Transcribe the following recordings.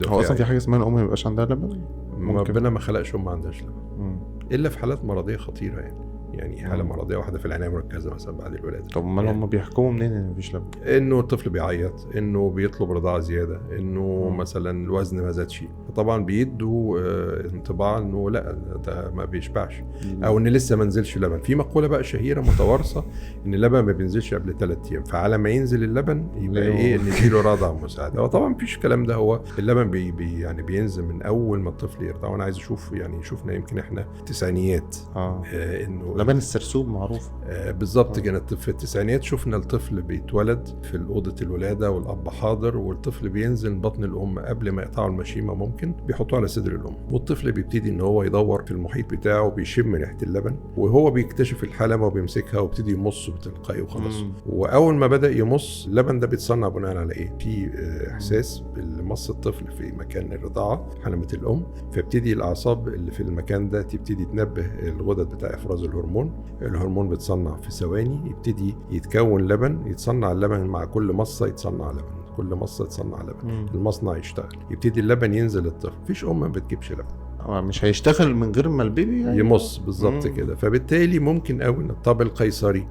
هو اصلا في حاجه اسمها الام ما يبقاش عندها لبن؟ ربنا ما خلقش ما عندهاش لبن الا في حالات مرضيه خطيره يعني حاله مرضيه واحده في العنايه المركزه مثلا بعد الولاده. طب امال هم بيحكموا منين ان مفيش لبن؟ انه الطفل بيعيط، انه بيطلب رضاعه زياده، انه مثلا الوزن ما زادش، فطبعا بيدوا انطباع انه لا ده ما بيشبعش او ان لسه ما نزلش لبن. في مقوله بقى شهيره متوارثه ان اللبن ما بينزلش قبل 3 ايام، فعلى ما ينزل اللبن يبقى ايه نديله رضعه مساعده. وطبعا مفيش الكلام ده، هو اللبن يعني بينزل من اول ما الطفل يرضع. وانا عايز اشوف يعني شفنا يمكن احنا التسعينيات انه لبن السرسوب معروف بالظبط. كانت في التسعينيات شفنا الطفل بيتولد في اوضه الولاده والاب حاضر، والطفل بينزل بطن الام قبل ما يقطعوا المشيمه، ممكن بيحطوه على صدر الام، والطفل بيبتدي ان هو يدور في المحيط بتاعه وبيشم ريحه اللبن، وهو بيكتشف الحلمه وبيمسكها وبيبتدي يمص بتلقائي وخلاص. واول ما بدا يمص اللبن ده بيتصنع بناء على ايه؟ في احساس بالمص الطفل في مكان الرضاعه حلمه الام، فبتدي الاعصاب اللي في المكان ده تبتدي تنبه الغدد بتاع افراز الهرمون بيتصنع في ثواني، يبتدي يتكون لبن، يتصنع اللبن مع كل مصه يتصنع لبن، كل مصه يتصنع لبن، المصنع يشتغل، يبتدي اللبن ينزل للطفل. مفيش ام ما بتجيبش لبن، مش هيشتغل من غير ما البيبي يعني يمص بالظبط كده. فبالتالي ممكن قوي ان الطب القيصري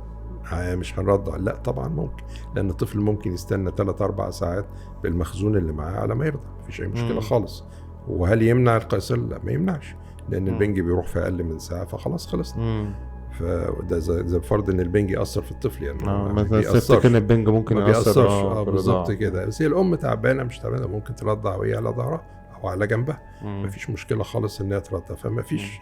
مش هنرضع، لا طبعا ممكن، لان الطفل ممكن يستنى 3-4 ساعات بالمخزون اللي معاه على ما يرضع، مفيش اي مشكله خالص. وهل يمنع القيصر؟ لا ما يمنعش، لان البنج بيروح في اقل من ساعه فخلاص خلصنا. فده زي فرض ان البنج ياثر في الطفل يعني ما بيأثرش ان البنج ممكن يأثر بالظبط كده. بس هي الام تعبانه مش تعبانه ممكن ترضع وهي على ظهرها او على جنبها، مفيش مشكله خالص انها ترضع. فما فيش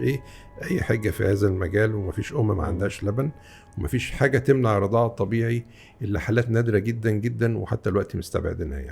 اي حاجه في هذا المجال، ومفيش ام ما عندهاش لبن، ومفيش حاجه تمنع الرضاعه الطبيعي الا حالات نادره جدا جدا، وحتى الوقت مستبعدينها يعني.